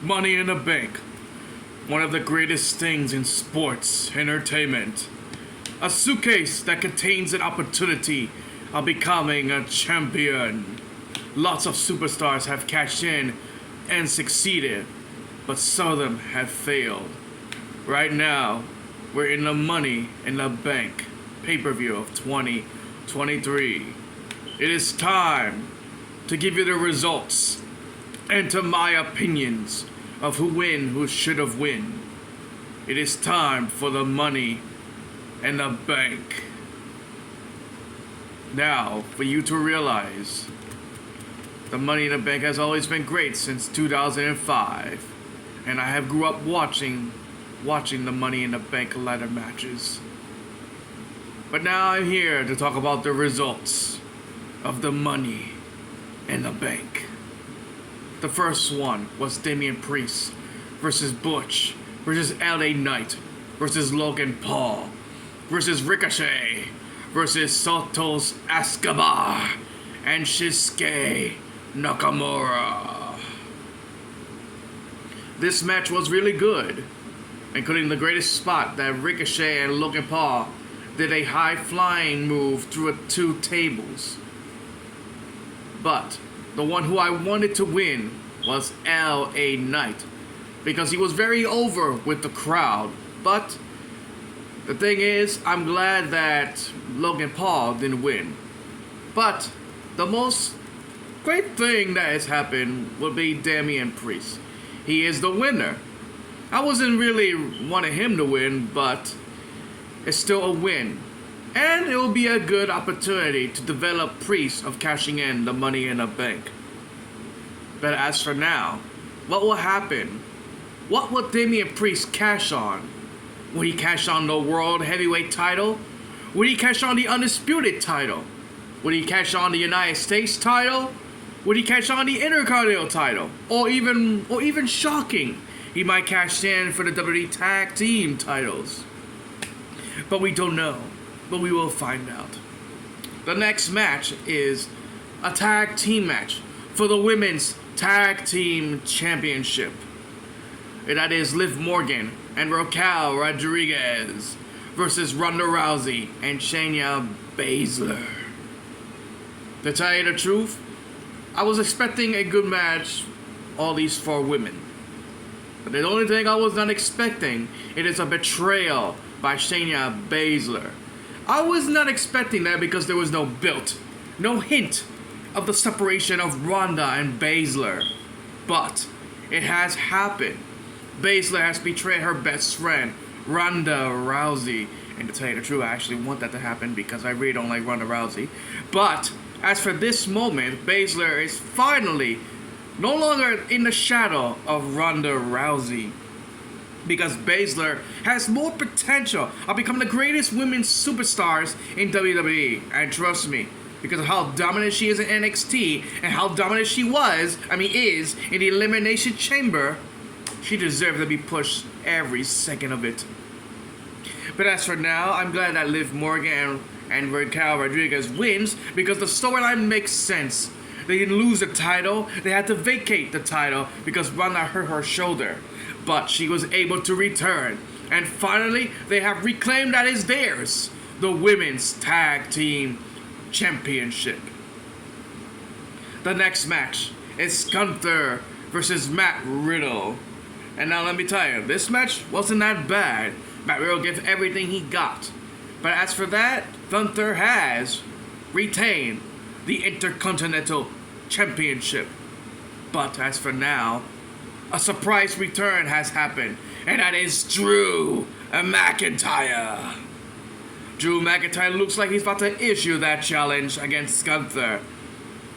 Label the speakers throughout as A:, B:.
A: Money in the Bank. One of the greatest things in sports entertainment. A suitcase that contains an opportunity of becoming a champion. Lots of superstars have cashed in and succeeded, but some of them have failed. Right now, we're in the Money in the Bank pay-per-view of 2023. It is time to give you the results and to my opinions of who should have win. It is time for the Money in the Bank. Now, for you to realize, the Money in the Bank has always been great since 2005, and I have grew up watching the Money in the Bank ladder matches. But now I'm here to talk about the results of the Money in the Bank. The first one was Damian Priest versus Butch versus LA Knight versus Logan Paul versus Ricochet versus Santos Escobar and Shinsuke Nakamura. This match was really good, including the greatest spot that Ricochet and Logan Paul did a high-flying move through two tables. But the one who I wanted to win was LA Knight, because he was very over with the crowd. But the thing is, I'm glad that Logan Paul didn't win. But the most great thing that has happened would be Damian Priest. He is the winner. I wasn't really wanting him to win, but it's still a win. And it will be a good opportunity to develop Priest of cashing in the Money in the Bank. But as for now, what will happen? What will Damian Priest cash on? Will he cash on the World Heavyweight title? Will he cash on the Undisputed title? Will he cash on the United States title? Will he cash on the Intercontinental title? Or even shocking, he might cash in for the WWE Tag Team titles. But we don't know. But we will find out. The next match is a tag team match for the Women's Tag Team Championship. And that is Liv Morgan and Raquel Rodriguez versus Ronda Rousey and Shayna Baszler. To tell you the truth, I was expecting a good match, all these four women. But the only thing I was not expecting, it is a betrayal by Shayna Baszler. I was not expecting that because there was no build, no hint of the separation of Ronda and Baszler. But it has happened. Baszler has betrayed her best friend, Ronda Rousey. And to tell you the truth, I actually want that to happen because I really don't like Ronda Rousey. But as for this moment, Baszler is finally no longer in the shadow of Ronda Rousey, because Baszler has more potential of becoming the greatest women's superstars in WWE. And trust me, because of how dominant she is in NXT and how dominant she is in the Elimination Chamber, she deserves to be pushed every second of it. But as for now, I'm glad that Liv Morgan and Raquel Rodriguez wins, because the storyline makes sense. They didn't lose the title, they had to vacate the title because Ronda hurt her shoulder. But she was able to return. And finally, they have reclaimed that is theirs, the Women's Tag Team Championship. The next match is Gunther versus Matt Riddle. And now let me tell you, this match wasn't that bad. Matt Riddle gave everything he got. But as for that, Gunther has retained the Intercontinental Championship. But as for now, a surprise return has happened, and that is Drew McIntyre. Drew McIntyre looks like he's about to issue that challenge against Gunther.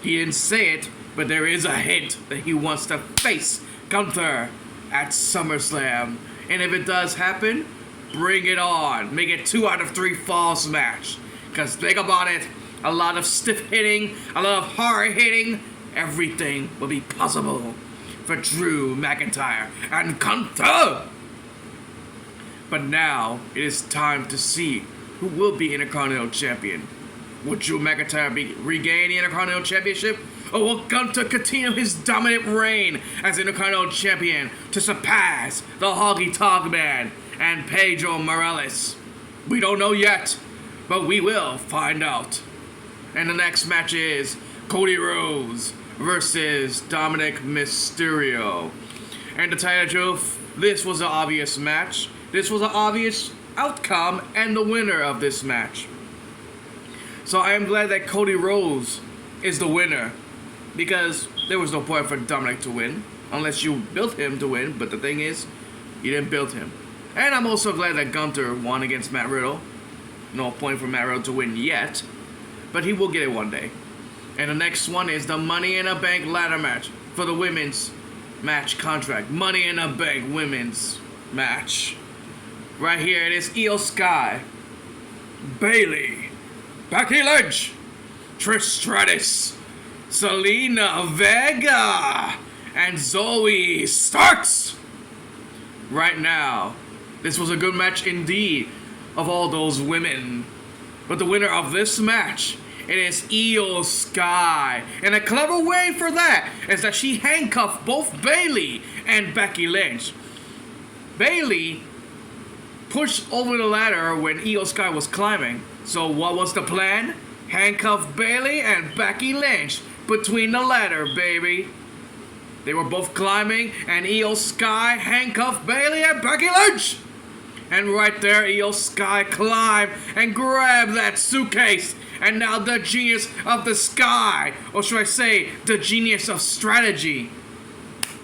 A: He didn't say it, but there is a hint that he wants to face Gunther at SummerSlam. And if it does happen, bring it on. Make it 2 out of 3 falls match. Because think about it, a lot of stiff hitting, a lot of hard hitting, everything will be possible for Drew McIntyre and Gunther. But now it is time to see who will be Intercontinental Champion. Will Drew McIntyre regain the Intercontinental Championship, Or will Gunther continue his dominant reign as Intercontinental Champion to surpass the Honky Tonk Man and Pedro Morales? We don't know yet, but we will find out. And the next match is Cody Rhodes versus Dominic Mysterio. And to tell you the truth, this was an obvious match. This was an obvious outcome and the winner of this match. So I am glad that Cody Rhodes is the winner, because there was no point for Dominic to win unless you built him to win, but the thing is, you didn't build him. And I'm also glad that Gunther won against Matt Riddle. No point for Matt Riddle to win yet, but he will get it one day. And the next one is the Money in the Bank ladder match for the women's match contract. Money in the Bank women's match. Right here it is Io Sky, Bayley, Becky Lynch, Trish Stratus, Selena Vega, and Zoe Starks. Right now, this was a good match indeed of all those women. But the winner of this match, it is Io Sky. And a clever way for that is that she handcuffed both Bayley and Becky Lynch. Bayley pushed over the ladder when Io Sky was climbing. So what was the plan? Handcuff Bayley and Becky Lynch between the ladder, baby. They were both climbing, and Io Sky handcuffed Bayley and Becky Lynch. And right there, Io Sky climbed and grabbed that suitcase. And now the genius of the sky, or should I say, the genius of strategy,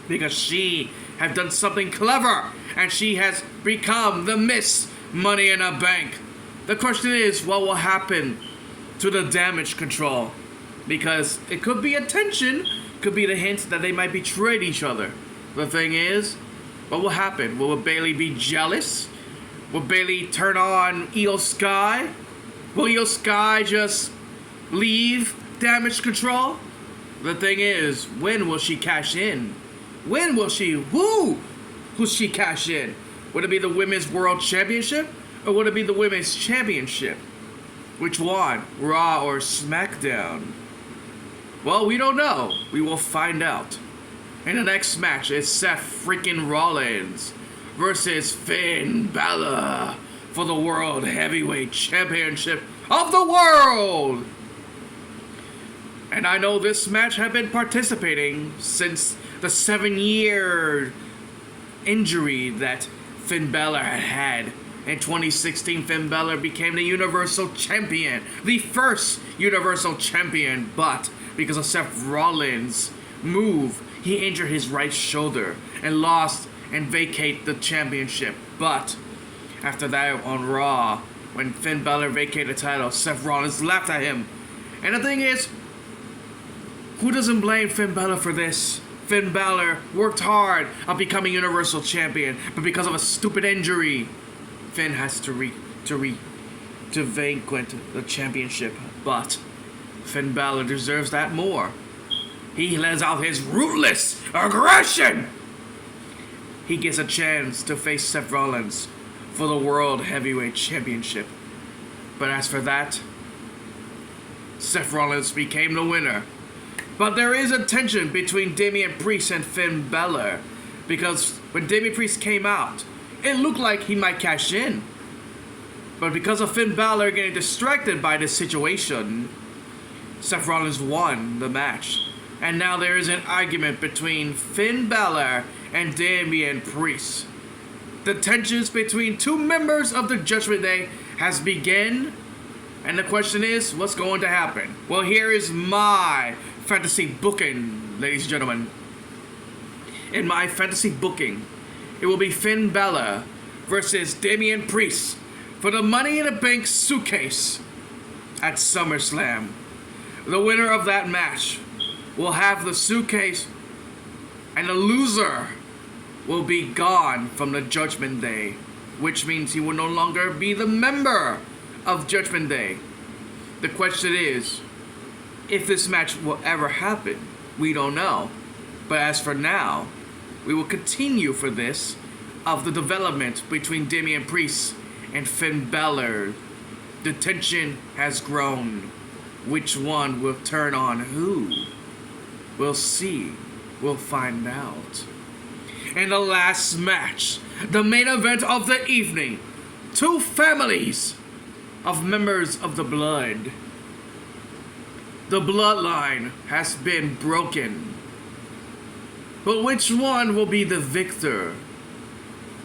A: because she has done something clever, and she has become the Miss Money in the Bank. The question is, what will happen to the damage control? Because it could be a tension, could be the hint that they might betray each other. The thing is, what will happen? Will Bayley be jealous? Will Bayley turn on Io Sky? Will Io Sky just leave damage control? The thing is, when will she cash in? When will she, who will she cash in? Would it be the Women's World Championship? Or would it be the Women's Championship? Which one? Raw or SmackDown? Well, we don't know. We will find out. And the next match is Seth freaking Rollins versus Finn Balor for the World Heavyweight Championship of the world. And I know this match had been participating since the 7-year injury that Finn Balor had. In 2016, Finn Balor became the Universal Champion, the first Universal Champion, but because of Seth Rollins' move, he injured his right shoulder and lost and vacated the championship. But after that on Raw, when Finn Balor vacated the title, Seth Rollins laughed at him. And the thing is, who doesn't blame Finn Balor for this? Finn Balor worked hard on becoming Universal Champion, but because of a stupid injury, Finn has to vacate the championship. But Finn Balor deserves that more. He lets out his ruthless aggression. He gets a chance to face Seth Rollins for the World Heavyweight Championship. But as for that, Seth Rollins became the winner. But there is a tension between Damian Priest and Finn Balor, because when Damian Priest came out, it looked like he might cash in. But because of Finn Balor getting distracted by this situation, Seth Rollins won the match. And now there is an argument between Finn Balor and Damian Priest. The tensions between two members of the Judgment Day has begun. And the question is, what's going to happen? Well, here is my fantasy booking, ladies and gentlemen. In my fantasy booking, it will be Finn Balor versus Damian Priest for the Money in the Bank suitcase at SummerSlam. The winner of that match will have the suitcase, and the loser will be gone from the Judgment Day, which means he will no longer be the member of Judgment Day. The question is, if this match will ever happen, we don't know. But as for now, we will continue for this of the development between Damian Priest and Finn Balor. The tension has grown. Which one will turn on who? We'll see. We'll find out. In the last match, the main event of the evening, two families of members of the blood. The bloodline has been broken. But which one will be the victor?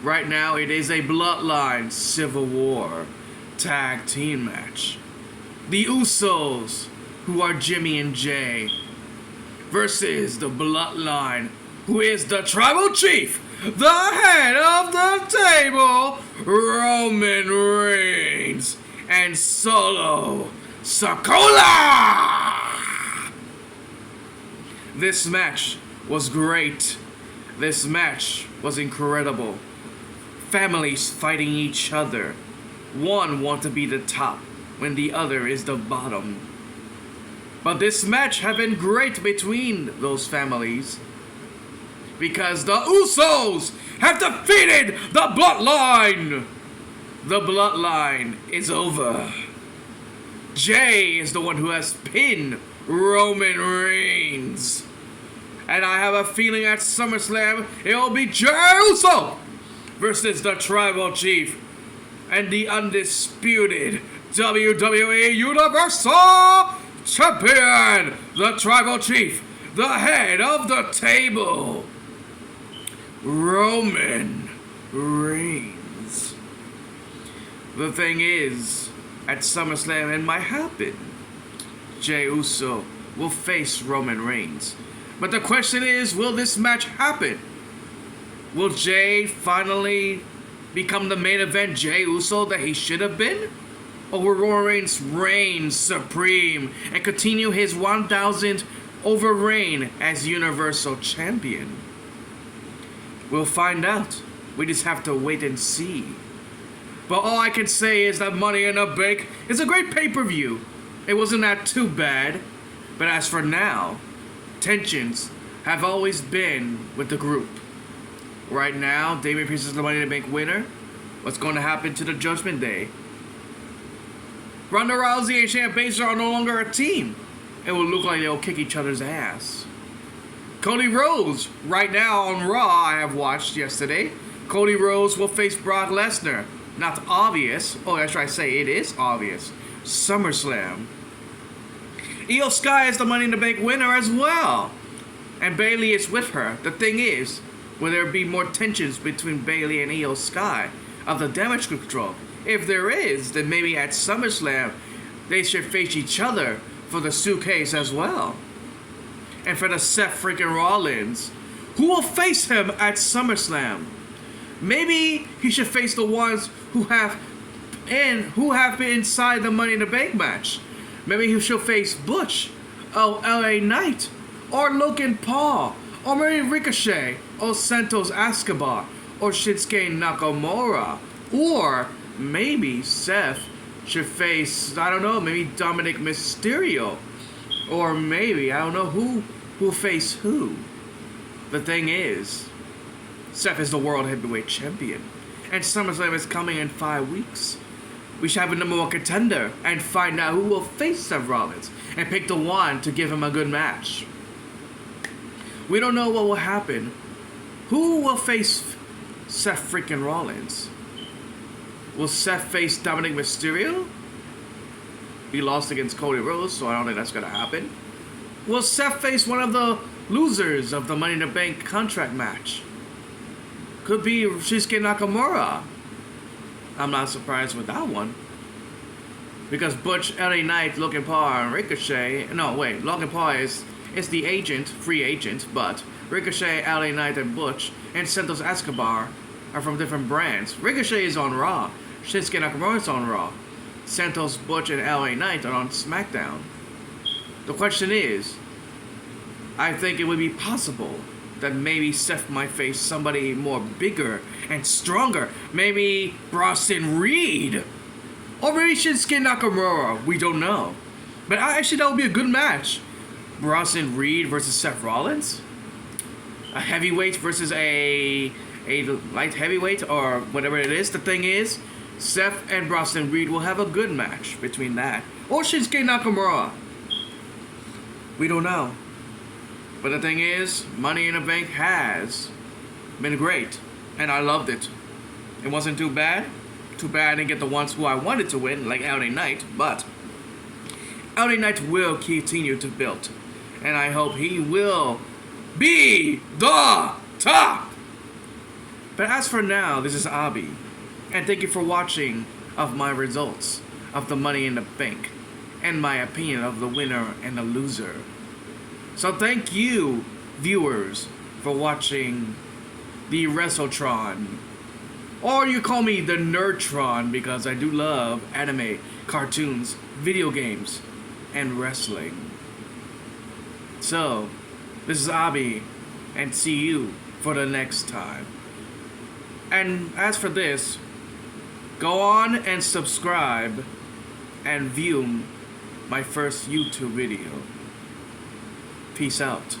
A: Right now, it is a bloodline civil war tag team match. The Usos, who are Jimmy and Jay, versus the bloodline, who is the tribal chief, the head of the table, Roman Reigns, and Solo Sikoa. This match was great. This match was incredible. Families fighting each other. One wants to be the top when the other is the bottom. But this match has been great between those families, because the Usos have defeated the Bloodline. The Bloodline is over. Jay is the one who has pinned Roman Reigns. And I have a feeling at SummerSlam it will be Jey Uso versus the Tribal Chief and the undisputed WWE Universal Champion, the Tribal Chief, the head of the table, Roman Reigns. The thing is, at SummerSlam, it might happen. Jey Uso will face Roman Reigns. But the question is, will this match happen? Will Jay finally become the main event Jey Uso that he should have been? Or will Roman Reigns reign supreme and continue his 1,000th over reign as Universal Champion? We'll find out. We just have to wait and see. But all I can say is that Money in the Bank is a great pay-per-view. It wasn't that too bad. But as for now, tensions have always been with the group. Right now, Damian Priest is the Money in the Bank winner. What's going to happen to the Judgment Day? Ronda Rousey and Shayna Baszler are no longer a team. It will look like they'll kick each other's ass. Cody Rhodes, right now on Raw, I have watched yesterday. Cody Rhodes will face Brock Lesnar. Not obvious. Oh, that's right, I say it is obvious. SummerSlam. Io Sky is the Money in the Bank winner as well. And Bayley is with her. The thing is, will there be more tensions between Bayley and Io Sky of the Damage Control? If there is, then maybe at SummerSlam, they should face each other for the suitcase as well. And for the Seth freaking Rollins, who will face him at SummerSlam? Maybe he should face the ones who have been inside the Money in the Bank match. Maybe he should face Butch, or LA Knight, or Logan Paul, or maybe Ricochet, or Santos Escobar, or Shinsuke Nakamura, or maybe Seth should face, I don't know, maybe Dominic Mysterio, or maybe, I don't know who will face who. The thing is, Seth is the World Heavyweight Champion, and SummerSlam is coming in 5 weeks. We should have a number one contender and find out who will face Seth Rollins and pick the one to give him a good match. We don't know what will happen. Who will face Seth freaking Rollins? Will Seth face Dominic Mysterio? He lost against Cody Rhodes, so I don't think that's going to happen. Will Seth face one of the losers of the Money in the Bank contract match? Could be Shinsuke Nakamura. I'm not surprised with that one. Because Butch, LA Knight, Logan Paul, and Ricochet... No, wait. Logan Paul is the agent, free agent, but Ricochet, LA Knight, and Butch, and Santos Escobar are from different brands. Ricochet is on Raw. Shinsuke Nakamura is on Raw. Santos, Butch, and LA Knight are on SmackDown. The question is, I think it would be possible that maybe Seth might face somebody more bigger and stronger. Maybe Bronson Reed. Or maybe Shinsuke Nakamura. We don't know. But actually, that would be a good match. Bronson Reed versus Seth Rollins. A heavyweight versus a light heavyweight or whatever it is. The thing is, Seth and Bronson Reed will have a good match between that. Or Shinsuke Nakamura. We don't know. But the thing is, Money in the Bank has been great, and I loved it. It wasn't too bad. Too bad I didn't get the ones who I wanted to win, like LA Knight, but LA Knight will continue to build, and I hope he will be the top. But as for now, this is Abi, and thank you for watching of my results of the Money in the Bank, and my opinion of the winner and the loser. So thank you, viewers, for watching the WrestleTron. Or you call me the Nerdtron because I do love anime, cartoons, video games, and wrestling. So, this is Abi, and see you for the next time. And as for this, go on and subscribe and view my first YouTube video. Peace out.